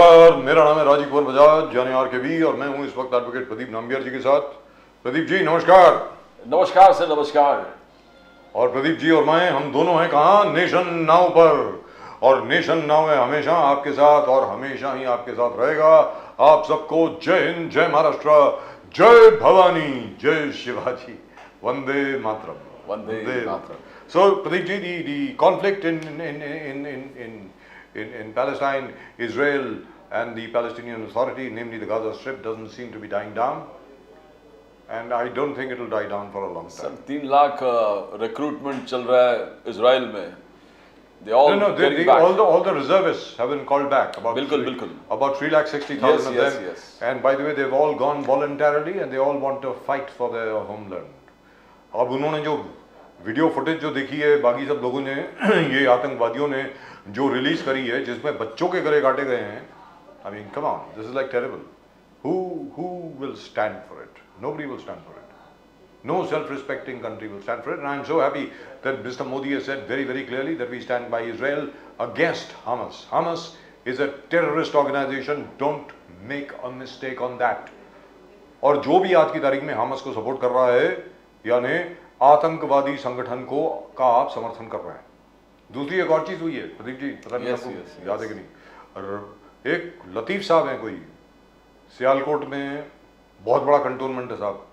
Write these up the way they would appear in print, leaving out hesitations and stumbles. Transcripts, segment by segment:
नमस्कार, मेरा नाम है राजीव कुमार बजाज यानी RKB और मैं हूं इस वक्त एडवोकेट प्रदीप नाम्बियर जी के साथ। प्रदीप जी नमस्कार। नमस्कार सर, नमस्कार। और प्रदीप जी और मैं हम दोनों हैं कहाँ, नेशन नाउ पर। और नेशन नाउ है हमेशा आपके साथ और हमेशा ही आपके साथ रहेगा। आप सबको जय हिंद, जय महाराष्ट्र, जय भवानी, जय Shivaji, Vande Mataram. Vande Mataram. So Pradeep ji, the conflict in Palestine, Israel and the Palestinian Authority, namely the Gaza Strip, doesn't seem to be dying down, and I don't think it will die down for a long sir time. 3 lakh recruitment चल रहा है Israel में। They all No, getting back. all the reservists have been called back. बिल्कुल। About 3,60,000 of Yes, them. yes. And by the way, they've all gone voluntarily, and they all want to fight for their homeland. अब उन्होंने जो video footage जो देखी है बाकी सब लोगों ने ये आतंकवादियों ने जो रिलीज करी है जिसमें बच्चों के गले काटे गए हैं, I mean come on, this is like terrible. Who will stand for it? Nobody will stand for it. No self-respecting country will stand for it, and I am so happy that Mr. Modi has said very, very clearly that we stand by Israel against Hamas. Hamas is a terrorist organization. Don't make a mistake on that. और जो भी आज की तारीख में हामस को support कर रहा है यानी आतंकवादी संगठन को का आप समर्थन कर रहे हैं। दूसरी एक और चीज हुई है प्रदीप जी, पता नहीं आपको याद है कि नहीं, और एक लतीफ साहब हैं कोई सियालकोट में, बहुत बड़ा कंटोनमेंट है साहब।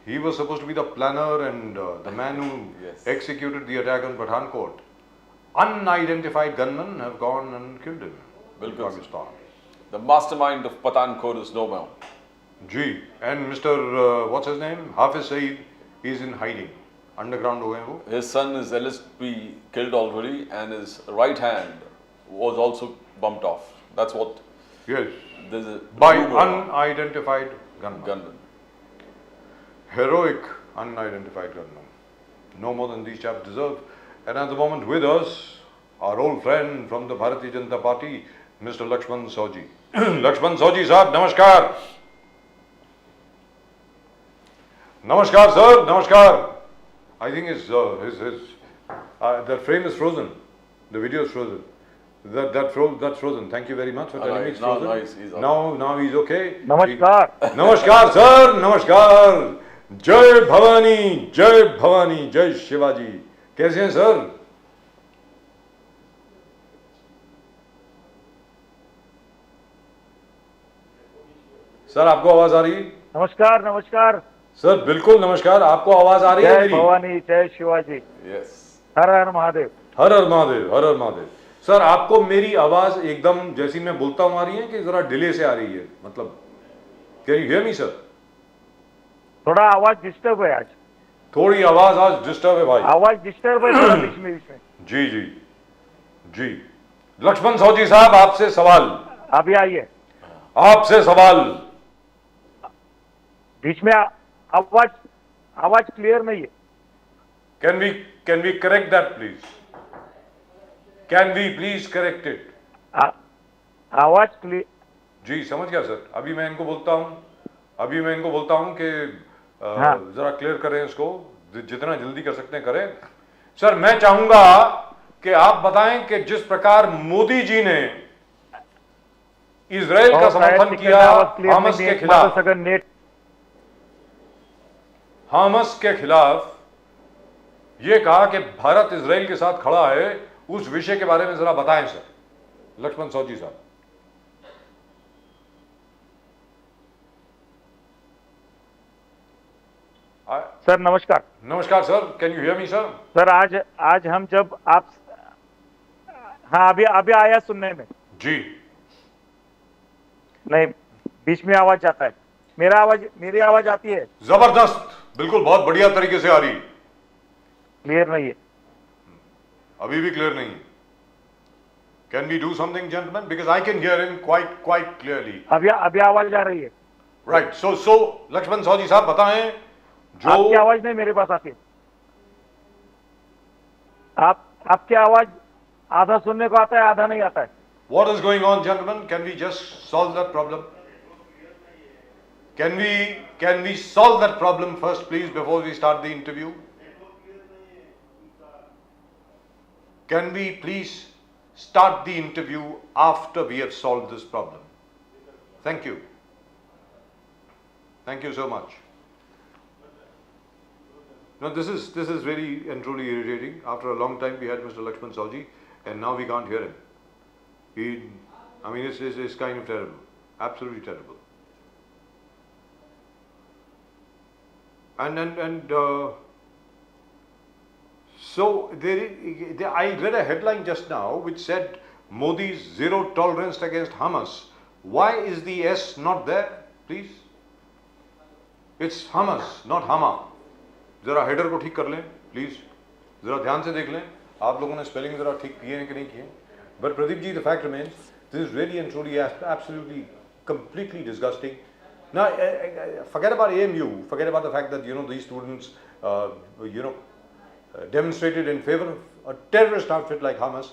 He was supposed to be the planner and the man who executed the attack on Pathankot. Unidentified gunmen have gone and killed him in Pakistan. The mastermind of Pathankot is no more. Ji, and Mr. what's his name? Hafiz Saeed is in hiding. Underground हो गए वो। His son is LSP killed already and his right hand was also bumped off. That's what. Yes. There's a By rumor. unidentified gunmen. Heroic unidentified gunmen. No more than these chaps deserve. And at the moment with us, our old friend from the Bharatiya Janata Party, Mr. Lakshman Saoji. Lakshman Saoji साहब नमस्कार। नमस्कार sir, नमस्कार। I think his that frame is frozen. The video is frozen. That's frozen. Thank you very much for telling me it's frozen. Now he's okay. नमस्कार। नमस्कार sir, नमस्कार। जय भवानी, जय भवानी, जय शिवाजी। कैसे हैं सर? सर आपको आवाज आ रही है? नमस्कार नमस्कार सर बिल्कुल नमस्कार, आपको आवाज आ रही है जय मेरी? भवानी, जय शिवाजी। Yes. हर हर महादेव। हर हर महादेव, हर हर महादेव। सर आपको मेरी आवाज एकदम जैसी मैं बोलता हूं आ रही है कि जरा डिले से आ रही है? मतलब can you hear me sir? थोड़ा आवाज डिस्टर्ब है आज। थोड़ी आवाज आज डिस्टर्ब है भाई। आवाज डिस्टर्ब है थोड़ा बीच में। जी जी जी। लक्ष्मण साहू साहब आपसे सवाल। अभी आइए। आपसे सवाल। बीच में आवाज क्लियर नहीं है। Can we correct that please? Can we please correct it? आवाज क्लियर। जी समझ गया सर। अभी मैं इनको बोलता हूं कि जरा क्लियर करें इसको, जितना जल्दी कर सकते हैं करें। सर मैं चाहूंगा कि आप बताएं कि जिस प्रकार मोदी जी ने इजराइल का समर्थन किया हामस के खिलाफ, ये कहा कि भारत इजराइल के साथ खड़ा है, उस विषय के बारे में जरा बताएं सर लक्ष्मण साहू साहब। सर नमस्कार। नमस्कार sir, can you hear me sir? Sir आज हम जब आप, हाँ अभी आया सुनने में। जी नहीं, बीच में आवाज जाता है। मेरी आवाज आती है? जबरदस्त, बिल्कुल बहुत बढ़िया तरीके से आ रही। क्लियर नहीं है? अभी भी क्लियर नहीं। Can we do something gentleman, because I can hear him quite clearly. अभी आवाज आ रही है। राइट। सो लक्ष्मण साहू साहब बताएं, जो आपकी आवाज नहीं मेरे पास आती है। आपकी आवाज आधा सुनने को आता है, आधा नहीं आता है। What is going on, gentlemen? Can we just solve that problem? Can we solve that problem first, please, before we start the interview? Can we please start the interview after we have solved this problem. Thank you. Thank you so much. No, this is very and truly irritating. After a long time, we had Mr. Lakshman Saoji, and now we can't hear him. It's kind of terrible, absolutely terrible. So I read a headline just now which said Modi's zero tolerance against Hamas. Why is the S not there, please? It's Hamas, not Hama. जरा header को ठीक कर लें please, जरा ध्यान से देख लें आप लोगों ने स्पेलिंग जरा ठीक किए हैं कि नहीं किए. But Pradeep ji, the fact remains, this is really and truly absolutely completely disgusting. Now forget about AMU, forget about the fact that these students demonstrated in favor of a terrorist outfit like Hamas.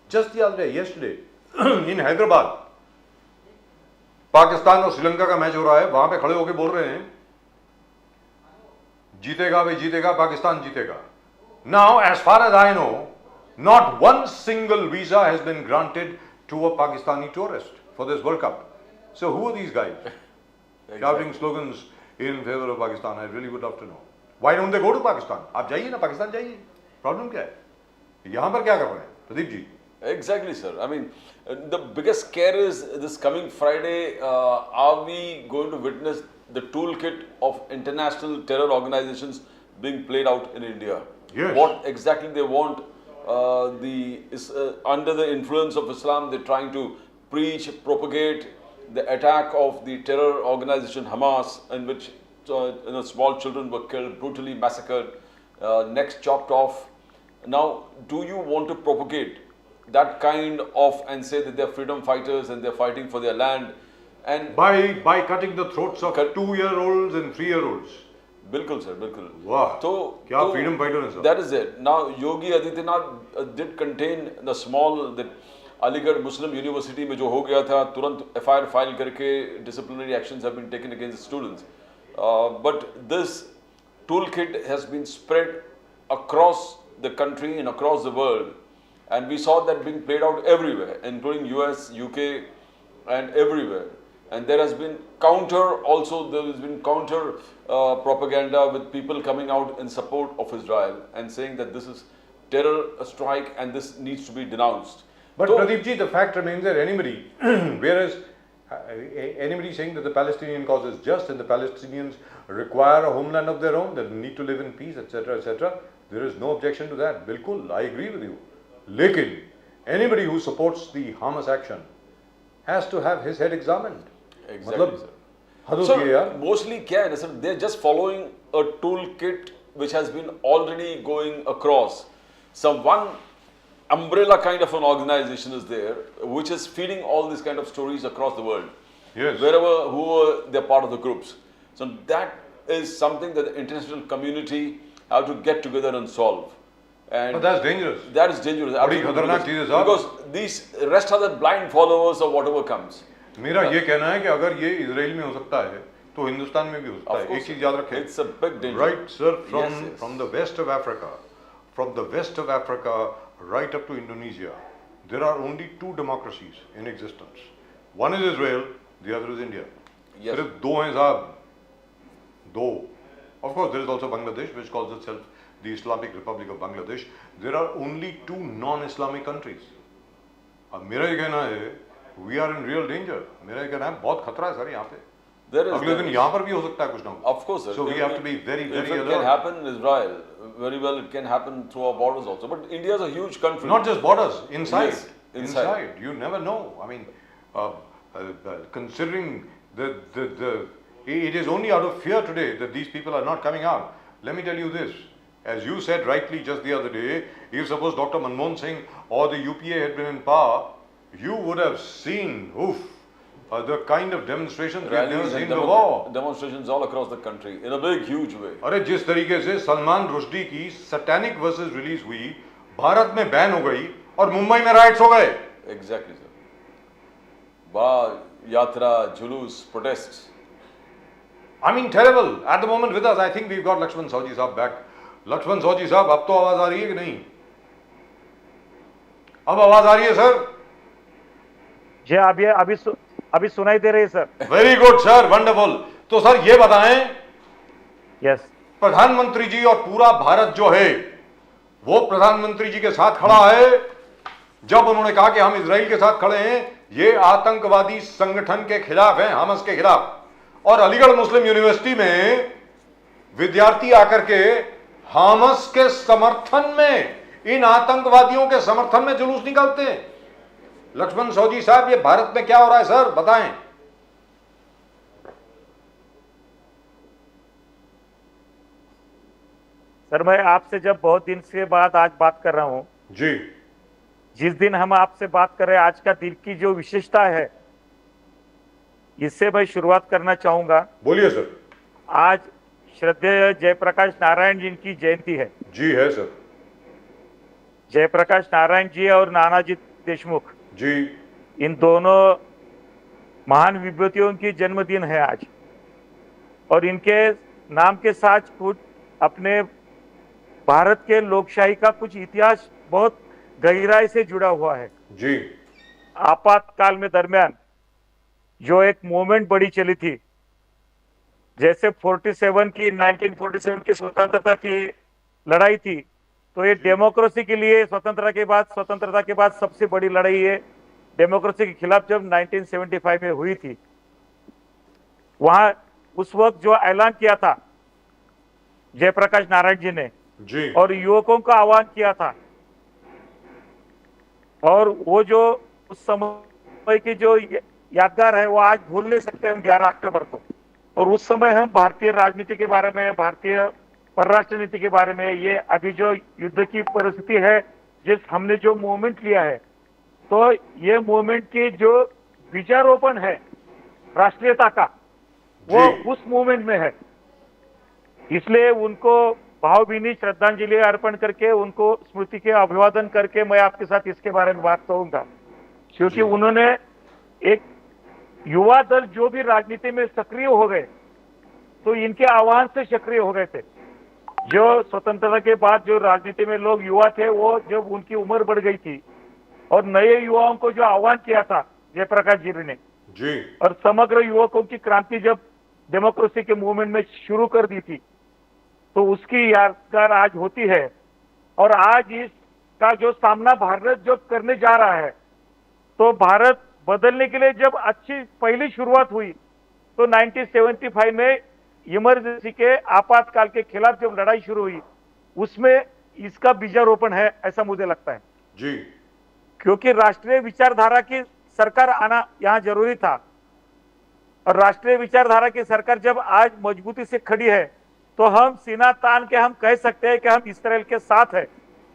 Just the other day, yesterday in Hyderabad, Pakistan और श्रीलंका का match हो रहा है, वहां पे खड़े होकर बोल रहे हैं जीतेगा भाई जीतेगा, पाकिस्तान जीतेगा. Now, as far as I know, not one single visa has been granted to a Pakistani tourist for this World Cup. So who are these guys shouting slogans in favor of Pakistan? I really would love to know. Why don't they go to Pakistan? आप जाइए ना, पाकिस्तान जाइए. Problem क्या है? यहाँ पर क्या कर रहे हैं, Pradeep ji? Exactly, sir. I mean, the biggest scare is this coming Friday. Are we going to witness the toolkit of international terror organizations being played out in India? Yes. What exactly they want? Under the influence of Islam, they're trying to preach, propagate the attack of the terror organization Hamas, in which small children were killed, brutally massacred, necks chopped off. Now, do you want to propagate that kind of and say that they're freedom fighters and they're fighting for their land? And by cutting the throats of 2-year-olds and 3-year-olds. बिल्कुल sir, बिल्कुल. वाह, क्या freedom fighter है sir. That is it. Now Yogi Adityanath did contain the small that Aligarh Muslim University में जो हो गया था, तुरंत FIR फाइल करके disciplinary actions have been taken against the students. But this toolkit has been spread across the country and across the world, and we saw that being played out everywhere, including US, UK, and everywhere. And there has been counter propaganda with people coming out in support of Israel and saying that this is terror strike and this needs to be denounced. But Pradeep ji, the fact remains that anybody, whereas anybody saying that the Palestinian cause is just and the Palestinians require a homeland of their own, that need to live in peace, etc., etc., there is no objection to that. Bilkul, I agree with you. Lekin, anybody who supports the Hamas action has to have his head examined. Exactly, sir. So, mostly क्या है ना sir, they're just following a toolkit which has been already going across. Some one umbrella kind of an organization is there which is feeding all these kind of stories across the world. Yes. Whoever they're part of the groups. So that is something that the international community have to get together and solve. And but that's dangerous. That is dangerous. Because these rest are the blind followers of whatever comes. मेरा ये कहना है कि अगर ये Israel में हो सकता है तो हिंदुस्तान में भी हो सकता है. एक चीज याद रखें. It's a big danger. Right, sir, from the west of Africa, right up to Indonesia, there are only 2 democracies in existence. One is Israel, the other is India. Yes. सिर्फ 2 हैं साहब, 2. Of course, there is also Bangladesh, which calls itself the Islamic Republic of Bangladesh. There are only 2 non-Islamic countries. अब मेरा ये कहना है, we are in real danger. मेरा ये कहना है, बहुत खतरा है सर यहाँ पे. अगले दिन यहाँ पर भी हो सकता है कुछ ना कुछ. Of course, sir. So we have to be very, very alert. If it can happen in Israel, very well it can happen through our borders also. But India is a huge country. Not just borders, inside. Yes, inside. You never know. I mean, considering it is only out of fear today that these people are not coming out. Let me tell you this. As you said rightly just the other day, if suppose Dr. Manmohan Singh or the UPA had been in power, you would have seen, the kind of demonstrations we have never seen before. Demonstrations all across the country in a big, huge way. अरे जिस तरीके से सलमान रुश्दी की satanic versus release हुई, भारत में ban हो गई और मुंबई में राइट्स हो गए. Exactly, sir. बड़ा यात्रा, जुलूस, protests. I mean, terrible. At the moment with us, I think we've got Lakshman Saoji Saab back. Lakshman Saoji Saab, अब तो आवाज आ रही है कि नहीं? अब आवाज आ रही है सर? जी अभी सुनाई दे रही है sir. Very good sir, wonderful. तो सर ये बताएं, यस प्रधानमंत्री जी और पूरा भारत जो है वो प्रधानमंत्री जी के साथ खड़ा है जब उन्होंने कहा कि हम इजराइल के साथ खड़े हैं, ये आतंकवादी संगठन के खिलाफ हैं, हमस के खिलाफ। और अलीगढ़ मुस्लिम यूनिवर्सिटी में विद्यार्थी आकर के हमस के समर्थन में, इन आतंकवादियों के समर्थन में जुलूस निकालते हैं। लक्ष्मण सौजी साहब, ये भारत में क्या हो रहा है सर, बताएं। सर, मैं आपसे जब बहुत दिन से बाद आज बात कर रहा हूं जी, जिस दिन हम आपसे बात कर रहे हैं, आज का दिन की जो विशेषता है, इससे मैं शुरुआत करना चाहूंगा। बोलिए सर। आज श्रद्धेय जयप्रकाश नारायण जी की जयंती है। जी है सर। जयप्रकाश नारायण जी और नानाजी देशमुख, जी इन दोनों महान विभूतियों की जन्मदिन है आज। और इनके नाम के साथ कुछ अपने भारत के लोकशाही का कुछ इतिहास बहुत गहराई से जुड़ा हुआ है। जी आपातकाल में दरमियान जो एक मूवमेंट बड़ी चली थी, जैसे 1947 की स्वतंत्रता की लड़ाई थी, तो ये डेमोक्रेसी के लिए स्वतंत्रता के बाद सबसे बड़ी लड़ाई है डेमोक्रेसी के खिलाफ जब 1975 में हुई थी। वहां उस वक्त जो ऐलान किया था जयप्रकाश नारायण जी ने जी और युवकों का आह्वान किया था, और वो जो उस समय की जो यादगार है वो आज भूल नहीं सकते हम 11 अक्टूबर को। और उस समय हम भारतीय राजनीति के बारे में, भारतीय परराष्ट्र नीति के बारे में, ये अभी जो युद्ध की परिस्थिति है, जिस हमने जो मूवमेंट लिया है, तो ये मूवमेंट की जो बीजारोपण है राष्ट्रीयता का, वो उस मूवमेंट में है। इसलिए उनको भावभीनी श्रद्धांजलि अर्पण करके, उनको स्मृति के अभिवादन करके मैं आपके साथ इसके बारे में बात करूंगा। क्योंकि उन्होंने एक युवा दल जो भी राजनीति में सक्रिय हो गए, तो इनके आह्वान से सक्रिय हो गए थे। जो स्वतंत्रता के बाद जो राजनीति में लोग युवा थे, वो जब उनकी उम्र बढ़ गई थी और नए युवाओं को जो आह्वान किया था जयप्रकाश जी ने जी, और समग्र युवकों की क्रांति जब डेमोक्रेसी के मूवमेंट में शुरू कर दी थी, तो उसकी यादगार आज होती है। और आज इसका जो सामना भारत जो करने जा रहा है, तो भारत बदलने के लिए जब अच्छी पहली शुरुआत हुई, तो 1975 में इमरजेंसी के आपातकाल के खिलाफ जब लड़ाई शुरू हुई, उसमें इसका बीजारोपण है, ऐसा मुझे लगता है। जी क्योंकि राष्ट्रीय विचारधारा की सरकार आना यहां जरूरी था, और राष्ट्रीय विचारधारा की सरकार जब आज मजबूती से खड़ी है, तो हम सीना तान के हम कह सकते हैं कि हम इस्राएल के साथ है।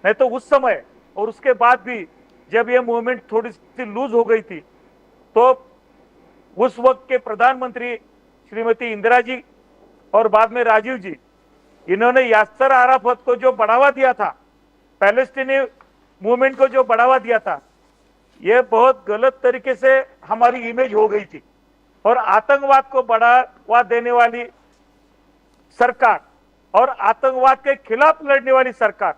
नहीं तो उस समय और उसके बाद भी जब ये मूवमेंट थोड़ी सी लूज हो गई थी, तो उस वक्त के प्रधानमंत्री श्रीमती इंदिरा जी और बाद में राजीव जी, इन्होंने यासर अराफत को जो बढ़ावा दिया था, पैलेस्टीनी मूवमेंट को जो बढ़ावा दिया था, ये बहुत गलत तरीके से हमारी इमेज हो गई थी। और आतंकवाद को बढ़ावा देने वाली सरकार और आतंकवाद के खिलाफ लड़ने वाली सरकार,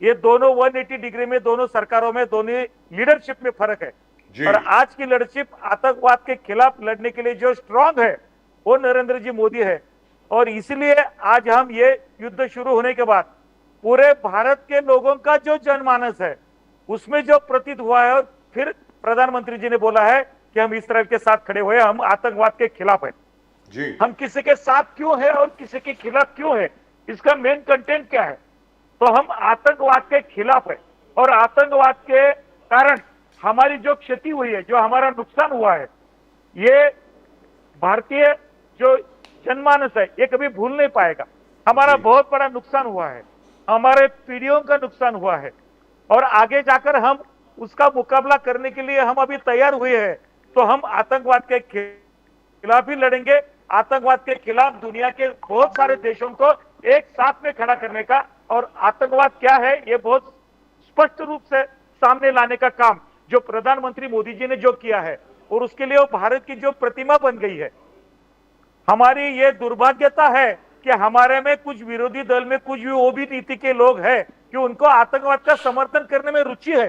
ये दोनों 180 डिग्री में, दोनों सरकारों में, दोनों लीडरशिप में फर्क है। और आज की लीडरशिप आतंकवाद के खिलाफ लड़ने के लिए जो स्ट्रांग है, वो नरेंद्र जी मोदी है। और इसलिए आज हम ये युद्ध शुरू होने के बाद पूरे भारत के लोगों का जो जनमानस है, उसमें जो प्रतीत हुआ है, और फिर प्रधानमंत्री जी ने बोला है कि हम इस्राएल के साथ खड़े हुए, हम आतंकवाद के खिलाफ है। जी हम किसी के साथ क्यों है और किसी के खिलाफ क्यों है, इसका मेन कंटेंट क्या है? तो हम आतंकवाद के खिलाफ है, और आतंकवाद के कारण हमारी जो क्षति हुई है, जो हमारा नुकसान हुआ है, ये भारतीय जो जनमानस है ये कभी भूल नहीं पाएगा। हमारा बहुत बड़ा नुकसान हुआ है, हमारे पीढ़ियों का नुकसान हुआ है, और आगे जाकर हम उसका मुकाबला करने के लिए हम अभी तैयार हुए हैं। तो हम आतंकवाद के खिलाफ ही लड़ेंगे। आतंकवाद के खिलाफ दुनिया के बहुत सारे देशों को एक साथ में खड़ा करने का, और आतंकवाद क्या है ये बहुत स्पष्ट रूप से सामने लाने का काम जो प्रधानमंत्री मोदी जी ने जो किया है, और उसके लिए वो भारत की जो प्रतिमा बन गई है। हमारी ये दुर्भाग्यता है कि हमारे में कुछ विरोधी दल में कुछ भी वो भी नीति के लोग हैं कि उनको आतंकवाद का समर्थन करने में रुचि है।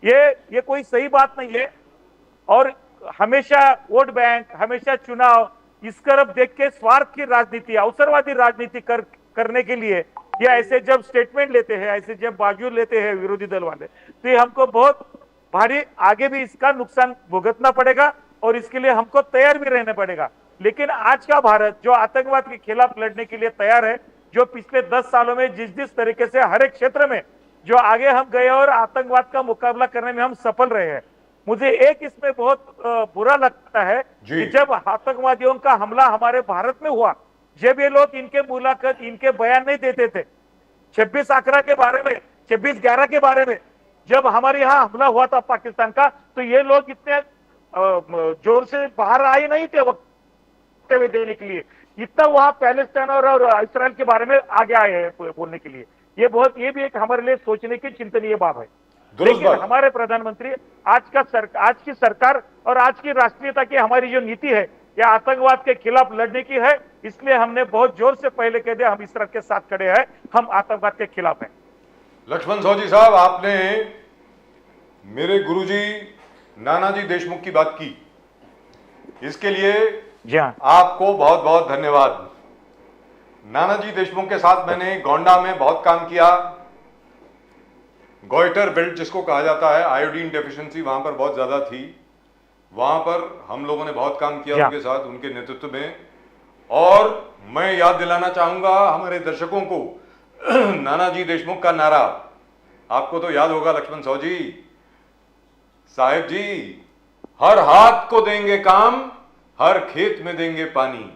ये कोई सही बात नहीं है। और हमेशा वोट बैंक, हमेशा चुनाव इस तरफ देख के स्वार्थ की राजनीति, अवसरवादी राजनीति करने के लिए या ऐसे जब स्टेटमेंट लेते हैं, ऐसे जब बाजू लेते हैं विरोधी दल वाले, तो ये हमको बहुत भारी आगे भी इसका नुकसान भुगतना पड़ेगा और इसके लिए हमको तैयार भी रहना पड़ेगा। लेकिन आज का भारत जो आतंकवाद के खिलाफ लड़ने के लिए तैयार है, जो पिछले 10 सालों में जिस तरीके से हर एक क्षेत्र में जो आगे हम गए और आतंकवाद का मुकाबला करने में हम सफल रहे हैं, मुझे एक इसमें बहुत बुरा लगता है कि जब आतंकवादियों का हमला हमारे भारत में हुआ, जब ये लोग इनके मुलाकात, इनके बयान नहीं देते थे 26/11 के बारे में, 26/11 के बारे में, जब हमारे यहाँ हमला हुआ था पाकिस्तान का, तो ये लोग इतने जोर से बाहर आए नहीं थे वक्तव्य देने के लिए, इतना वहां पैलेस्टाइन और इसराइल के बारे में आगे आए हैं बोलने के लिए। ये भी एक हमारे लिए सोचने की चिंतनीय बात है। लेकिन हमारे प्रधानमंत्री आज की सरकार और आज की राष्ट्रीयता की हमारी जो नीति है, यह आतंकवाद के खिलाफ लड़ने की है। इसलिए हमने बहुत जोर से पहले कह दिया, हम इसराइल के साथ खड़े हैं, हम आतंकवाद के खिलाफ हैं। लक्ष्मण साहू साहब, आपने मेरे गुरुजी नानाजी देशमुख की बात की, इसके लिए जी हाँ, आपको बहुत बहुत धन्यवाद। नानाजी देशमुख के साथ मैंने गोंडा में बहुत काम किया। गॉइटर बेल्ट जिसको कहा जाता है, आयोडीन डेफिशिएंसी वहां पर बहुत ज्यादा थी, वहां पर हम लोगों ने बहुत काम किया उनके साथ, उनके नेतृत्व में। और मैं याद दिलाना चाहूंगा हमारे दर्शकों को नानाजी देशमुख का नारा, आपको तो याद होगा लक्ष्मण साहू जी, साहेब जी, हर हाथ को देंगे काम, हर खेत में देंगे पानी,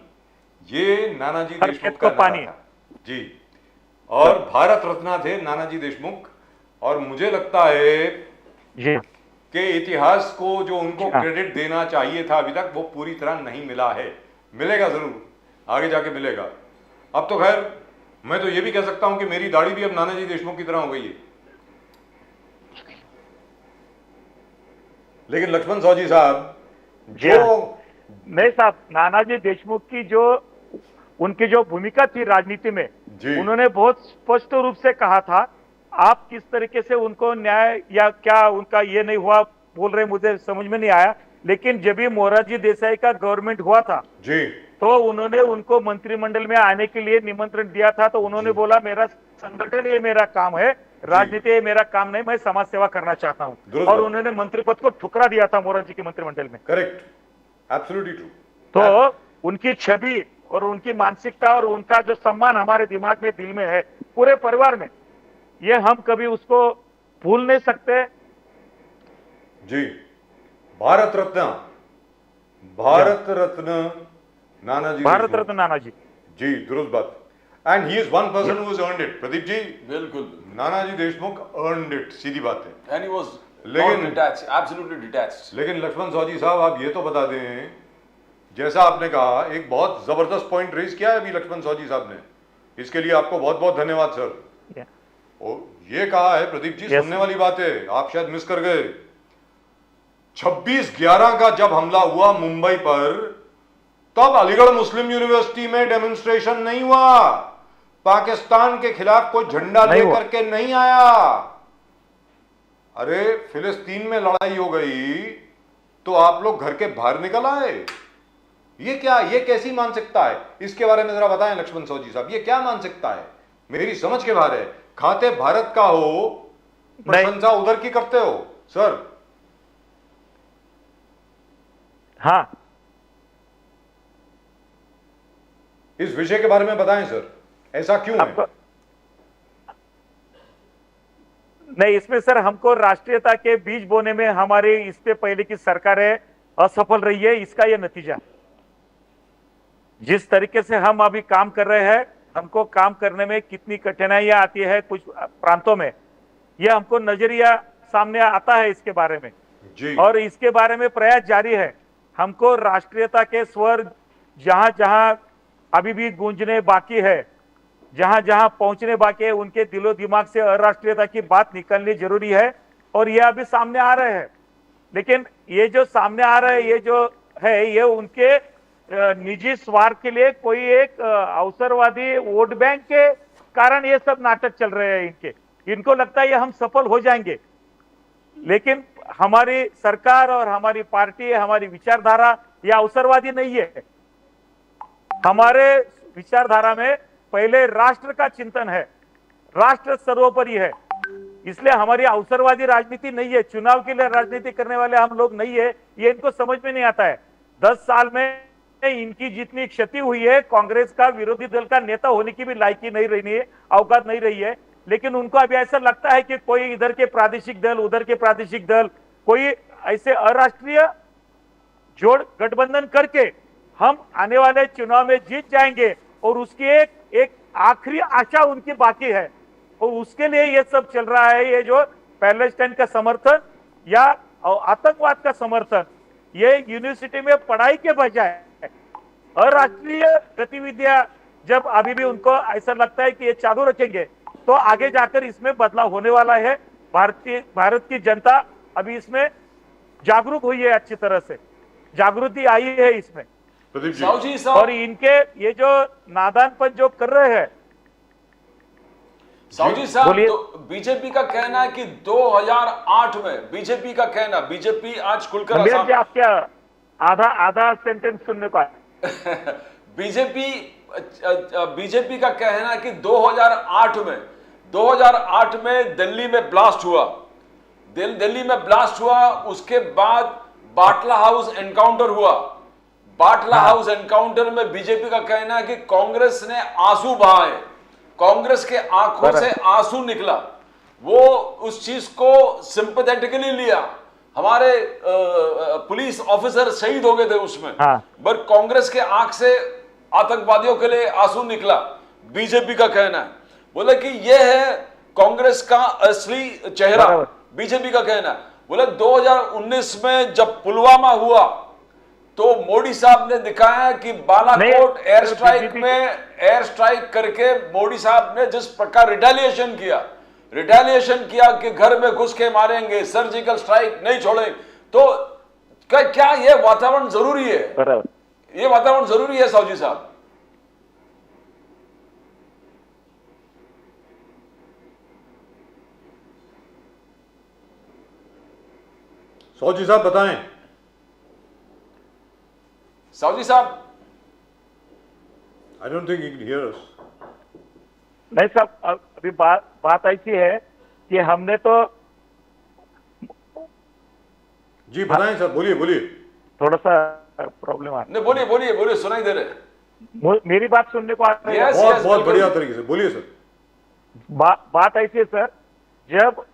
ये नानाजी देशमुख का नारा था जी। और भारत रत्न थे नानाजी देशमुख। और मुझे लगता है कि इतिहास को जो उनको क्रेडिट देना चाहिए था अभी तक, वो पूरी तरह नहीं मिला है। मिलेगा जरूर, आगे जाके मिलेगा। अब तो खैर मैं तो ये भी कह सकता हूं कि मेरी दाढ़ी भी अब नानाजी देशमुख की तरह हो गई है। लेकिन लक्ष्मण साहू जी साहब, जो नहीं साहब, नानाजी देशमुख की जो उनकी जो भूमिका थी राजनीति में, उन्होंने बहुत स्पष्ट रूप से कहा था, आप किस तरीके से उनको न्याय या क्या उनका ये नहीं हुआ बोल रहे, मुझे समझ में नहीं आया। लेकिन जब भी मोरारजी देसाई का गवर्नमेंट हुआ था जी, तो उन्होंने उनको मंत्रिमंडल में आने के लिए निमंत्रण दिया था, तो उन्होंने बोला मेरा संगठन ये मेरा काम है, राजनीति ये मेरा काम नहीं, मैं समाज सेवा करना चाहता हूं। और उन्होंने मंत्री पद को ठुकरा दिया था मोरारजी के मंत्रिमंडल में। Correct, absolutely true. तो उनकी छवि और उनकी मानसिकता और उनका जो सम्मान हमारे दिमाग में, दिल में है, पूरे परिवार में, ये हम कभी उसको भूल नहीं सकते जी। भारत रत्न, भारत रत्न नानाजी, भारत रत्न नानाजी जी, दुरुस्त बात। And he is one person who has earned it. Pradeep ji, बिल्कुल, नानाजी देशमुख अर्नड इट, सीधी बात है। And he was not detached, absolutely detached. लेकिन लक्ष्मण साहू जी साहब, आप ये तो बता दें, जैसा आपने कहा, एक बहुत जबरदस्त पॉइंट रेज किया है अभी लक्ष्मण साहू जी साहब ने, इसके लिए आपको बहुत बहुत धन्यवाद सर। ये कहा है प्रदीप जी, सुनने वाली बात है, आप शायद मिस कर गए। 26/11 का जब हमला हुआ मुंबई पर, तब अलीगढ़ मुस्लिम यूनिवर्सिटी में डेमोन्स्ट्रेशन नहीं हुआ, पाकिस्तान के खिलाफ कोई झंडा लेकर के नहीं आया। अरे फिलिस्तीन में लड़ाई हो गई तो आप लोग घर के बाहर निकल आए। ये क्या, ये कैसी मानसिकता है? इसके बारे में जरा बताएं लक्ष्मण साहू जी साहब, ये क्या मानसिकता है? मेरी समझ के बाहर है। खाते भारत का हो, प्रशंसा उधर की करते हो सर। हाँ, इस विषय के बारे में बताएं सर, ऐसा क्यों है? नहीं, इसमें सर हमको राष्ट्रीयता के बीज बोने में हमारी इससे पहले की सरकारें असफल रही है, इसका यह नतीजा। जिस तरीके से हम अभी काम कर रहे हैं, हमको काम करने में कितनी कठिनाइयां आती है कुछ प्रांतों में, यह हमको नजरिया सामने आता है इसके बारे में जी। और इसके बारे में प्रयास जारी है। हमको राष्ट्रीयता के स्वर जहां जहां अभी भी गूंजने बाकी है, जहां जहां पहुंचने बाकी है, उनके दिलो दिमाग से अराष्ट्रीयता की बात निकलनी जरूरी है। और ये अभी सामने आ रहे हैं, लेकिन ये जो सामने आ रहे हैं, ये जो है, ये उनके निजी स्वार्थ के लिए कोई एक अवसरवादी वोट बैंक के कारण ये सब नाटक चल रहे हैं इनके। इनको लगता है ये हम सफल हो जाएंगे, लेकिन हमारी सरकार और हमारी पार्टी, हमारी विचारधारा यह अवसरवादी नहीं है। हमारे विचारधारा में पहले राष्ट्र का चिंतन है, राष्ट्र सर्वोपरि है। इसलिए हमारी अवसरवादी राजनीति नहीं है, चुनाव के लिए राजनीति करने वाले हम लोग नहीं है, ये इनको समझ में नहीं आता है। 10 साल में इनकी जितनी क्षति हुई है, कांग्रेस का विरोधी दल का नेता होने की भी लायकी नहीं रही है, औकात नहीं रही है। लेकिन उनको अभी ऐसा लगता है कि कोई इधर के प्रादेशिक दल, उधर के प्रादेशिक दल, कोई ऐसे अराष्ट्रीय जोड़ गठबंधन करके हम आने वाले चुनाव में जीत जाएंगे, और उसकी एक आखिरी आशा उनकी बाकी है, और उसके लिए ये सब चल रहा है। ये जो पैलेस्टाइन का समर्थन या आतंकवाद का समर्थन, ये यूनिवर्सिटी में पढ़ाई के बजाय अराष्ट्रीय गतिविधियां जब अभी भी उनको ऐसा लगता है कि ये चालू रखेंगे, तो आगे जाकर इसमें बदलाव होने वाला है। भारत की जनता अभी इसमें जागरूक हुई है, अच्छी तरह से जागृति आई है इसमें। प्रदीप जी, साहू जी साहब, और इनके ये जो नादानपन जो कर रहे हैं, साहू जी साहब, बोलिए। तो बीजेपी का कहना है कि 2008 में बीजेपी का कहना, बीजेपी आज खुलकर अंबेर जी, आप क्या आधा सेंटेंस सुनने को आया? बीजेपी का कहना है कि 2008 में दिल्ली में ब्लास्ट हुआ, दिल्ली में ब्लास्ट हुआ, उसके बाद बाटला हाउस एनकाउंटर हुआ। बाटला हाउस एनकाउंटर में बीजेपी का कहना है कि कांग्रेस ने आंसू बहाए, कांग्रेस के आंखों से आंसू निकला, वो उस चीज को सिंपैथेटिकली लिया। हमारे पुलिस ऑफिसर शहीद हो गए थे उसमें, पर कांग्रेस के आंख से आतंकवादियों के लिए आंसू निकला। बीजेपी का कहना है, बोले कि यह है कांग्रेस का असली चेहरा। बीजेपी का कहना है, बोले 2019 में जब पुलवामा हुआ तो मोदी साहब ने दिखाया कि बालाकोट एयर स्ट्राइक करके मोदी साहब ने जिस प्रकार रिटेलिएशन किया कि घर में घुस के मारेंगे, सर्जिकल स्ट्राइक नहीं छोड़ेंगे, तो क्या ये वातावरण जरूरी है? ये वातावरण जरूरी है साहू जी साहब? साहू जी साहब बताएं। साहू जी साहब, I don't think you can hear अस। नहीं साहब, अभी बात ऐसी है कि हमने तो जी बताएं सर, बोलिए। थोड़ा सा प्रॉब्लम आ नहीं, बोलिए, सुनाई दे रहे। मेरी बात सुनने को आ रही है? बहुत बढ़िया तरीके से बोलिए सर। बात ऐसी है सर, जब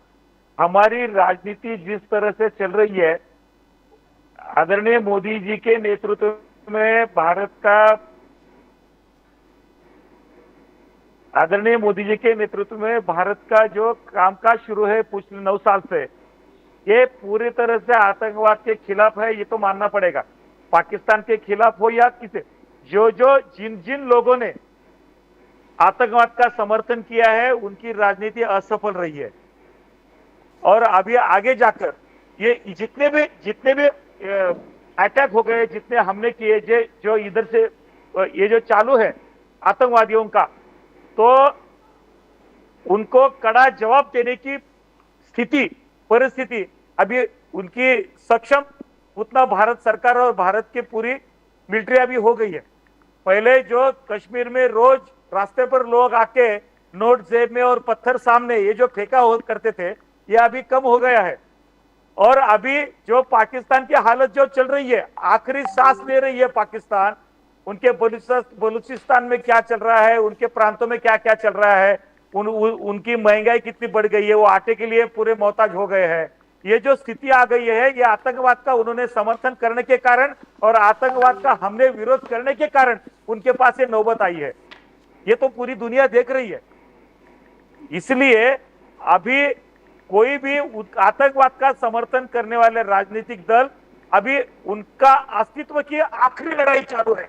हमारी राजनीति जिस तरह से चल रही है, आदरणीय मोदी जी के नेतृत्व में भारत का जो कामकाज शुरू है पिछले 9 साल से, ये पूरी तरह से आतंकवाद के खिलाफ है, ये तो मानना पड़ेगा। पाकिस्तान के खिलाफ हो या किसी, जिन लोगों ने आतंकवाद का समर्थन किया है, उनकी राजनीति असफल रही है। और अभी आगे जाकर ये जितने भी अटैक हो गए, जितने हमले किए, जो इधर से ये जो चालू है आतंकवादियों का, तो उनको कड़ा जवाब देने की परिस्थिति अभी उनकी सक्षम उतना भारत सरकार और भारत की पूरी मिलिट्री अभी हो गई है। पहले जो कश्मीर में रोज रास्ते पर लोग आके नोट जेब में और पत्थर सामने ये जो फेंका करते थे, ये अभी कम हो गया है। और अभी जो पाकिस्तान की हालत जो चल रही है, आखिरी सांस ले रही है पाकिस्तान, उनके बलूचिस्तान में क्या चल रहा है, उनके प्रांतों में क्या क्या चल रहा है, उनकी महंगाई कितनी बढ़ गई है, वो आटे के लिए पूरे मोहताज हो गए हैं। ये जो स्थिति आ गई है, ये आतंकवाद का उन्होंने समर्थन करने के कारण और आतंकवाद का हमने विरोध करने के कारण उनके पास ये नौबत आई है। ये तो पूरी दुनिया देख रही है। इसलिए अभी कोई भी आतंकवाद का समर्थन करने वाले राजनीतिक दल, अभी उनका अस्तित्व की आखिरी लड़ाई चालू है।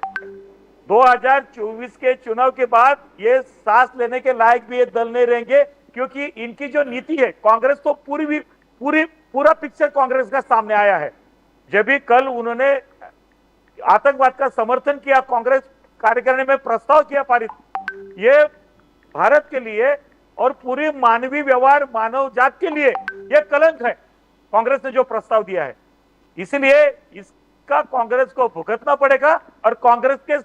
2024 के चुनाव के बाद ये सांस लेने के लायक भी ये दल नहीं रहेंगे, क्योंकि इनकी जो नीति है, कांग्रेस तो पूरा पिक्चर कांग्रेस का सामने आया है। जब भी कल उन्होंने आतंकवाद का समर्थन किया, कांग्रेस कार्यकारिणी में प्रस्ताव किया पारित, ये भारत के लिए और पूरी मानवीय व्यवहार, मानव जात के लिए ये कलंक है। कांग्रेस ने जो प्रस्ताव दिया है। इसलिए इसका कांग्रेस को भुगतना पड़ेगा और कांग्रेस के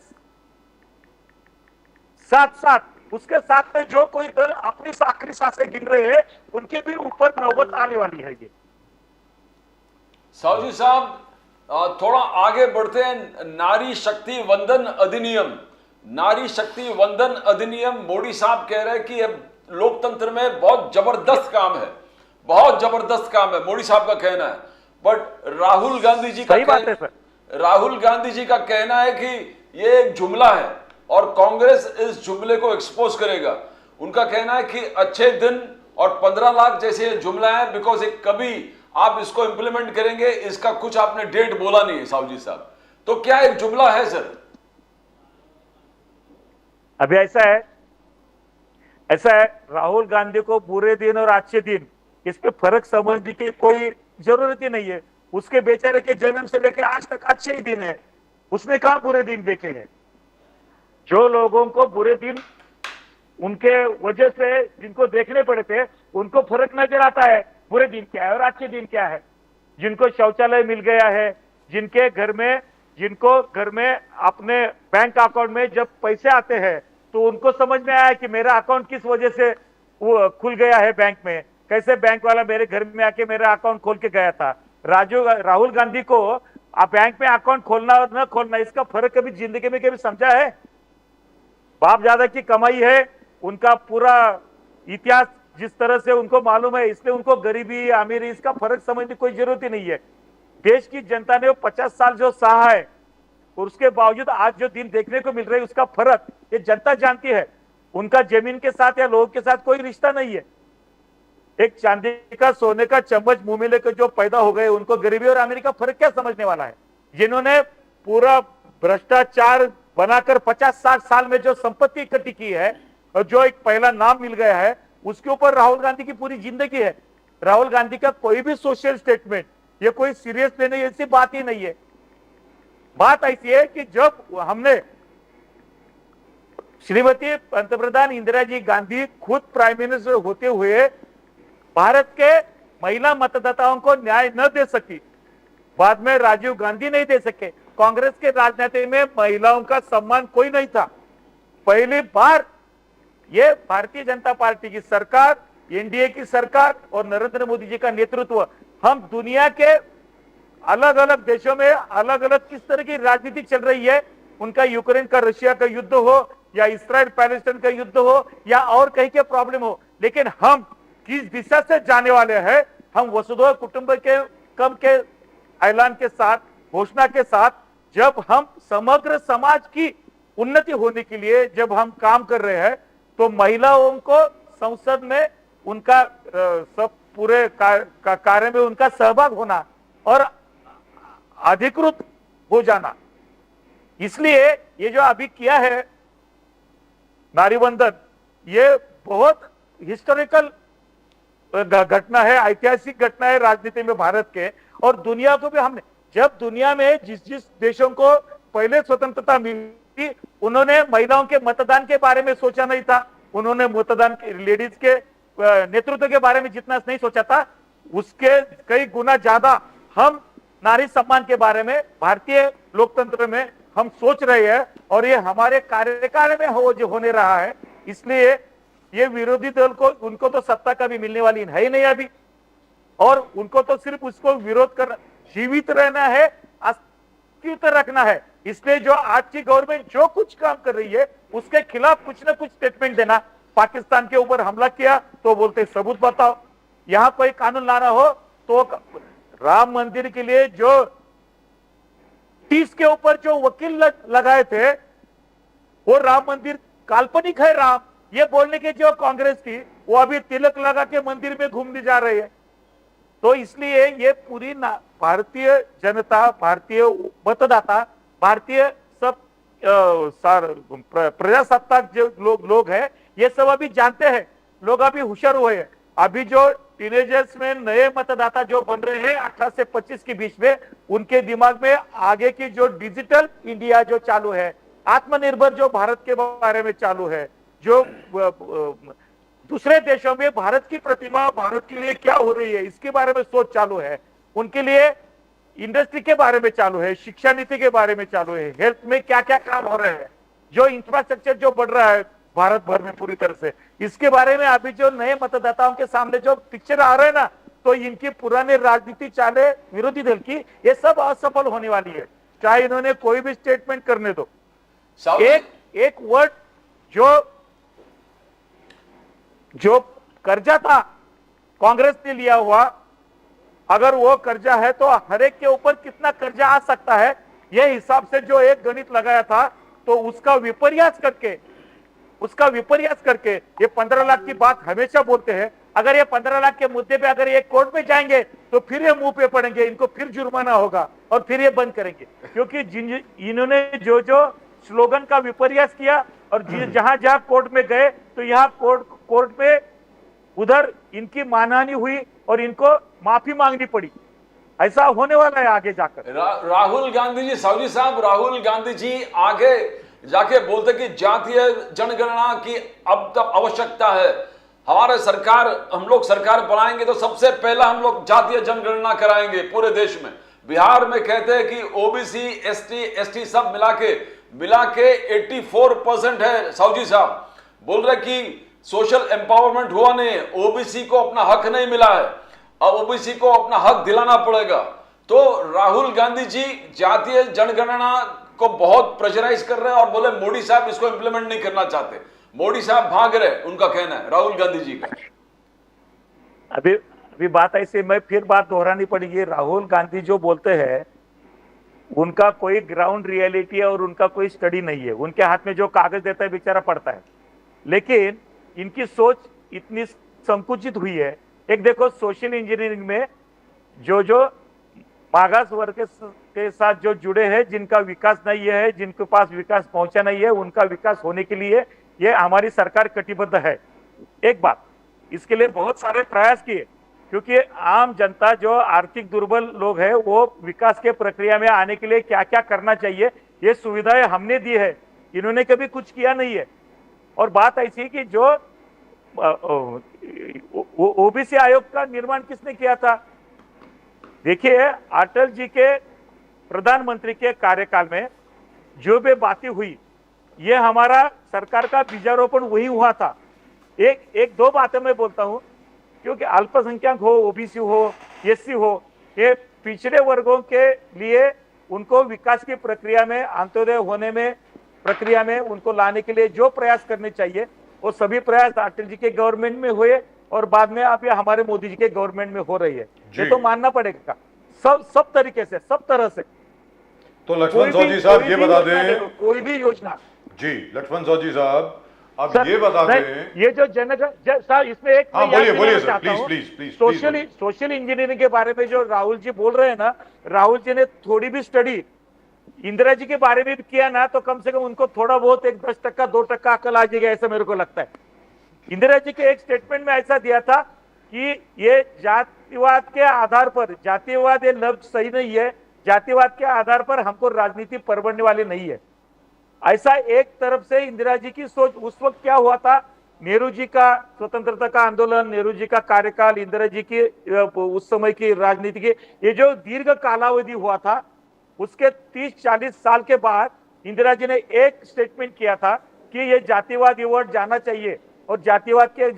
साथ साथ उसके साथ में जो कोई दल अपनी आखिरी सांसें गिन रहे हैं उनके भी ऊपर नौबत आने वाली है। ये साहू जी साहब, थोड़ा आगे बढ़ते हैं। नारी शक्ति वंदन अधिनियम, नारी शक्ति वंदन अधिनियम, मोदी साहब कह रहे हैं कि अब लोकतंत्र में बहुत जबरदस्त काम है, बहुत जबरदस्त काम है, मोदी साहब का कहना है। बट राहुल गांधी जी का राहुल गांधी जी का कहना है कि ये एक जुमला है और कांग्रेस इस जुमले को एक्सपोज करेगा। उनका कहना है कि अच्छे दिन और 15 लाख जैसे ये जुमला है, बिकॉज एक कभी आप इसको इंप्लीमेंट करेंगे, इसका कुछ आपने डेट बोला नहीं है साहू जी साहब, तो क्या एक जुमला है सर? अभी ऐसा है राहुल गांधी को बुरे दिन और अच्छे दिन इस पे फर्क समझने की कोई जरूरत ही नहीं है। उसके बेचारे के जन्म से लेकर आज तक अच्छे ही दिन है, उसने कहा बुरे दिन देखे हैं। जो लोगों को बुरे दिन उनके वजह से जिनको देखने पड़े थे उनको फर्क नजर आता है बुरे दिन क्या है और अच्छे दिन क्या है। जिनको शौचालय मिल गया है, जिनको घर में अपने बैंक अकाउंट में जब पैसे आते हैं तो उनको समझ में आया कि मेरा अकाउंट किस वजह से वो खुल गया है बैंक में, कैसे बैंक वाला मेरे घर में आके मेरा अकाउंट खोल के गया था। राहुल गांधी को बैंक में अकाउंट खोलना और न खोलना इसका फर्क कभी जिंदगी में कभी समझा है? बाप दादा की कमाई है, उनका पूरा इतिहास जिस तरह से उनको मालूम है, इसलिए उनको गरीबी अमीरी इसका फर्क समझने की कोई जरूरत ही नहीं है। देश की जनता ने वो 50 साल जो सहा है और उसके बावजूद आज जो दिन देखने को मिल रहा है उसका फर्क ये जनता जानती है। उनका जमीन के साथ या लोग के साथ कोई रिश्ता नहीं है। एक चांदी का सोने का चम्मच मुंह में लेकर जो पैदा हो गए उनको गरीबी और अमीरी का फर्क क्या समझने वाला है? जिन्होंने पूरा भ्रष्टाचार बनाकर 50-60 साल में जो संपत्ति इकट्ठी की है और जो एक पहला नाम मिल गया है उसके ऊपर राहुल गांधी की पूरी जिंदगी है। राहुल गांधी का कोई भी सोशल स्टेटमेंट ये कोई सीरियस लेने ऐसी बात ही नहीं है। बात ऐसी है कि जब हमने श्रीमती पंतप्रधान इंदिरा जी गांधी खुद प्राइम मिनिस्टर होते हुए भारत के महिला मतदाताओं को न्याय न दे सकी, बाद में राजीव गांधी नहीं दे सके। कांग्रेस के राजनीति में महिलाओं का सम्मान कोई नहीं था। पहली बार ये भारतीय जनता पार्टी की सरकार, एनडीए की सरकार और नरेंद्र मोदी जी का नेतृत्व, हम दुनिया के अलग अलग देशों में अलग अलग किस तरह की राजनीति चल रही है, उनका यूक्रेन का रशिया का युद्ध हो या इसराइल पैलेस्टाइन का युद्ध हो या और कहीं के प्रॉब्लम हो, लेकिन हम किस दिशा से जाने वाले हैं, हम वसुधैव कुटुंबकम के ऐलान के साथ, घोषणा के साथ, जब हम समग्र समाज की उन्नति होने के लिए जब हम काम कर रहे हैं तो महिलाओं को संसद में उनका सब पूरे कार्य में उनका सहभाग होना और अधिकृत हो जाना। इसलिए ये जो अभी किया है नारी वंदन, ये बहुत हिस्टोरिकल घटना है, ऐतिहासिक घटना है राजनीति में भारत के और दुनिया को भी। हमने जब दुनिया में जिस देशों को पहले स्वतंत्रता मिली उन्होंने महिलाओं के मतदान के बारे में सोचा नहीं था, उन्होंने मतदान लेडीज के नेतृत्व के बारे में जितना नहीं सोचा था उसके कई गुना ज्यादा हम नारी सम्मान के बारे में भारतीय लोकतंत्र में हम सोच रहे हैं और ये हमारे कार्यकाल में होने रहा है। इसलिए ये विरोधी दल को, उनको तो सत्ता कभी मिलने वाली है ही नहीं अभी, और उनको तो सिर्फ उसको विरोध करना, जीवित रहना है, अस्तित्व रखना है। इसलिए जो आज की गवर्नमेंट जो कुछ काम कर रही है उसके खिलाफ कुछ ना कुछ स्टेटमेंट देना। पाकिस्तान के ऊपर हमला किया तो बोलते सबूत बताओ, यहां कोई कानून लाना हो तो राम मंदिर के लिए जो 30 के ऊपर जो वकील लगाए थे वो राम मंदिर काल्पनिक है, राम ये बोलने के जो कांग्रेस थी वो अभी तिलक लगा के मंदिर में घूमने जा रही है। तो इसलिए ये पूरी भारतीय जनता, भारतीय मतदाता, भारतीय सब प्रजासत्ताक जो लोग हैं ये सब अभी जानते हैं, लोग अभी होशियार हुए हैं। अभी जो टीनेजर्स में नए मतदाता जो बन रहे हैं 18 से 25 के बीच में, उनके दिमाग में आगे की जो डिजिटल इंडिया जो चालू है, आत्मनिर्भर जो भारत के बारे में चालू है, जो दूसरे देशों में भारत की प्रतिमा, भारत के लिए क्या हो रही है, इसके बारे में सोच चालू है। उनके लिए इंडस्ट्री के बारे में चालू है, शिक्षा नीति के बारे में चालू है, हेल्थ में क्या क्या काम हो रहे हैं, जो इंफ्रास्ट्रक्चर जो बढ़ रहा है भारत भर में पूरी तरह से, इसके बारे में अभी जो नए मतदाताओं के सामने जो पिक्चर आ रहा है ना, तो इनकी पुराने राजनीति चाले विरोधी दल की, ये सब असफल होने वाली है, चाहे इन्होंने कोई भी स्टेटमेंट करने दो। एक वर्ड जो कर्जा था कांग्रेस ने लिया हुआ, अगर वो कर्जा है तो हर एक के ऊपर कितना कर्जा आ सकता है, ये हिसाब से जो एक गणित लगाया था, तो उसका विपर्यास करके ये 15 लाख की बात हमेशा बोलते हैं। अगर ये 15 लाख के मुद्दे पे अगर ये कोर्ट में जाएंगे तो फिर ये मुंह पे पड़ेंगे, इनको फिर जुर्माना होगा और फिर ये बंद करेंगे, क्योंकि इन्होंने जो स्लोगन का विपर्यास किया और जहां जहां कोर्ट में गए तो यहाँ कोर्ट में उधर इनकी मानहानि हुई और इनको माफी मांगनी पड़ी। ऐसा होने वाला है आगे जाकर। राहुल गांधी जी, साहू जी साहब, राहुल गांधी जी आगे जाके बोलते कि जातीय जनगणना की अब तक आवश्यकता है, हमारे सरकार, हम लोग सरकार बनाएंगे तो सबसे पहला हम लोग जातीय जनगणना कराएंगे पूरे देश में। बिहार में कहते हैं कि ओबीसी, एसटी सब मिला के 84% है। साहू जी साहब बोल रहे कि सोशल एम्पावरमेंट हुआ नहीं, ओबीसी को अपना हक नहीं मिला है, अब ओबीसी को अपना हक दिलाना पड़ेगा। तो राहुल गांधी जी जातीय जनगणना को बहुत प्रेशराइज कर रहे हैं और बोले मोदी साहब इसको इंप्लीमेंट नहीं करना चाहते, मोदी साहब भाग रहे, उनका कहना है राहुल गांधी जी का। अभी बात ऐसे, मैं फिर बात दोहरानी पड़ेगी। राहुल गांधी जो बोलते हैं उनका कोई ग्राउंड रियलिटी है और उनका कोई स्टडी नहीं है, उनके हाथ में जो कागज देता है बेचारा पढ़ता है, लेकिन इनकी सोच इतनी संकुचित हुई है। एक देखो, सोशल इंजीनियरिंग में जो मागास वर्ग के साथ जो जुड़े हैं, जिनका विकास नहीं है, जिनके पास विकास पहुंचा नहीं है, उनका विकास होने के लिए ये हमारी सरकार कटिबद्ध है। एक बात, इसके लिए बहुत सारे प्रयास किए, क्योंकि आम जनता जो आर्थिक दुर्बल लोग हैं वो विकास के प्रक्रिया में आने के लिए क्या क्या करना चाहिए, ये सुविधाएं हमने दी है, इन्होंने कभी कुछ किया नहीं है। और बात ऐसी कि जो ओबीसी आयोग का निर्माण किसने किया था? देखिए, अटल जी के प्रधानमंत्री के कार्यकाल में जो भी बातें हुई, ये हमारा सरकार का बीजारोपण वही हुआ था। एक दो बातें मैं बोलता हूं, क्योंकि अल्पसंख्यक हो, ओबीसी हो, एससी हो, ये पिछड़े वर्गों के लिए उनको विकास की प्रक्रिया में, अंत्योदय होने में प्रक्रिया में उनको लाने के लिए जो प्रयास करने चाहिए, वो सभी प्रयास अटल जी के गवर्नमेंट में हुए और बाद में अब ये हमारे मोदी जी के गवर्नमेंट में हो रही है। ये तो मानना पड़ेगा, सब तरीके से, सब तरह से। तो लक्ष्मण साहू जी साहब ये बता दें, कोई भी योजना जी लक्ष्मण साहू जी साहब अब ये बता दें, ये जो सर, इसमें एक बोलिए सर, प्लीज। सोशल इंजीनियरिंग के बारे में जो राहुल जी बोल रहे हैं ना, राहुल जी ने थोड़ी भी स्टडी इंदिरा जी के बारे में भी किया ना, तो कम से कम उनको थोड़ा बहुत 10% 2% अकल आ जाएगा, ऐसा मेरे को लगता है। इंदिरा जी के एक स्टेटमेंट में ऐसा दिया था कि ये जातिवाद के आधार पर, जातिवाद ये लफ्ज सही नहीं है, जातिवाद के आधार पर हमको राजनीति परवड़ने वाली नहीं है। ऐसा एक तरफ से इंदिरा जी की सोच। उस वक्त क्या हुआ था, नेहरू जी का स्वतंत्रता का आंदोलन, नेहरू जी का कार्यकाल, इंदिरा जी की उस समय की राजनीति की ये जो दीर्घ कालावधि हुआ था, उसके 30-40 साल के बाद इंदिरा जी ने एक स्टेटमेंट किया था कि ये जातिवाद वर्ड जाना चाहिए और जातिवाद के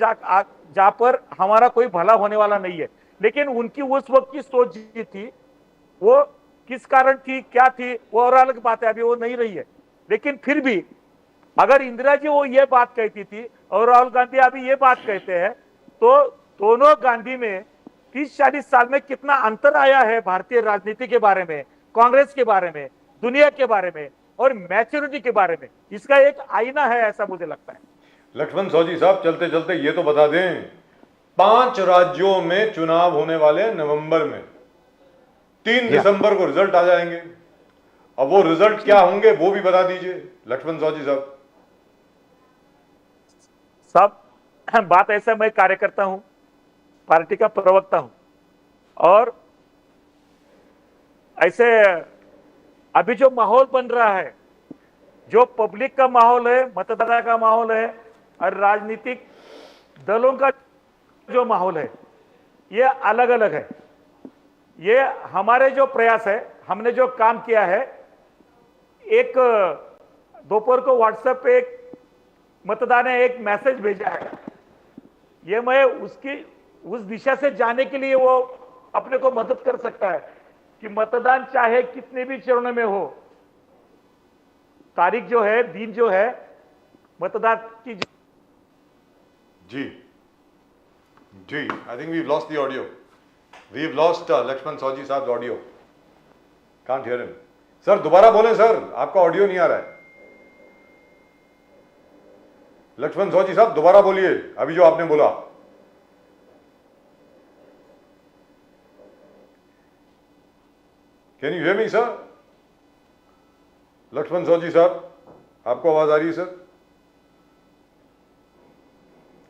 जा पर हमारा कोई भला होने वाला नहीं है। लेकिन उनकी उस वक्त की सोच जी थी, वो किस कारण थी, क्या थी, वो और अलग बात है, अभी वो नहीं रही है। लेकिन फिर भी अगर इंदिरा जी वो ये बात कहती थी और राहुल गांधी अभी ये बात कहते हैं, तो दोनों गांधी में 30-40 साल में कितना अंतर आया है भारतीय राजनीति के बारे में, कांग्रेस के बारे में, दुनिया के बारे में और मैच्योरिटी के बारे में। इसका एक आईना है, ऐसा मुझे लगता है। लक्ष्मण साहू जी साहब चलते चलते ये तो बता दें, 5 राज्यों में चुनाव होने वाले हैं नवंबर में, 3 दिसंबर को रिजल्ट आ जाएंगे। अब वो रिजल्ट क्या होंगे वो भी बता दीजिए लक्ष्मण साहू जी साहब। बात ऐसा, मैं कार्यकर्ता हूं, पार्टी का प्रवक्ता हूं, और ऐसे अभी जो माहौल बन रहा है, जो पब्लिक का माहौल है, मतदाता का माहौल है और राजनीतिक दलों का जो माहौल है ये अलग अलग है। ये हमारे जो प्रयास है, हमने जो काम किया है, एक दोपहर को व्हाट्सएप पे एक मतदाता ने एक मैसेज भेजा है, ये मैं उसकी उस दिशा से जाने के लिए वो अपने को मदद कर सकता है कि मतदान चाहे कितने भी चरणों में हो, तारीख जो है, दिन जो है, मतदान की जी जी, I think we lost the audio, we lost Laxman सौजी साहब audio, can't hear him. Sir दोबारा बोलें सर, आपका ऑडियो नहीं आ रहा है। लक्ष्मण सौजी साहब दोबारा बोलिए अभी जो आपने बोला। Can you hear me sir? Laxman सौजी साहब, आपको आवाज आ रही है sir?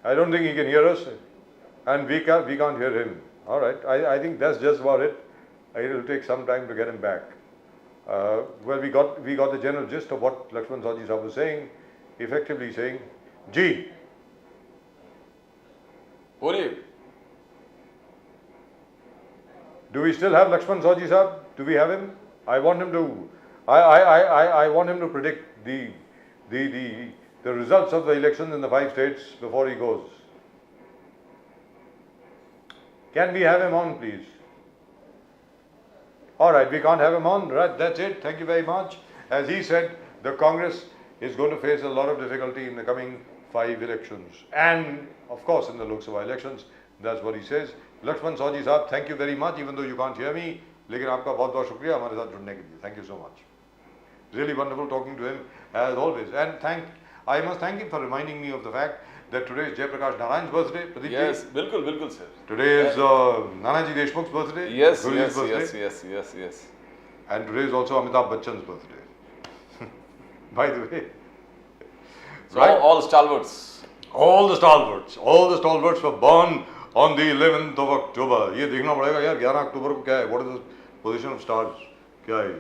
I don't think he can hear us, and we can't hear him. All right, I think that's just about it. It will take some time to get him back. Well, we got the general gist of what Lakshman Saji Sahab was saying, effectively saying, Ji, बोलिए। do we still have Lakshman Saji Sahab? Do we have him? I want him to. I want him to predict the results of the elections in the 5 states before he goes. Can we have him on, please? All right, we can't have him on. Right, that's it. Thank you very much. As he said, the Congress is going to face a lot of difficulty in the coming 5 elections, and of course in the Lok Sabha elections. That's what he says. Lakshman Saji Sahab, thank you very much. Even though you can't hear me, लेकिन आपका बहुत बहुत शुक्रिया हमारे साथ जुड़ने के लिए. Thank you so much. Really wonderful talking to him as always. And I must thank him for reminding me of the fact that today is Jayaprakash Narayan's birthday. Pradeep Yes, ji. बिल्कुल बिल्कुल sir. Today is Nanaji Deshmukh's birthday. Yes, Guruji's yes, birthday. yes. And today is also Amitabh Bachchan's birthday. By the way. So all stalwarts. All the stalwarts were born on the 11th of October. ये देखना पड़ेगा यार 11 अक्टूबर को क्या है? What is the position of stars? क्या है?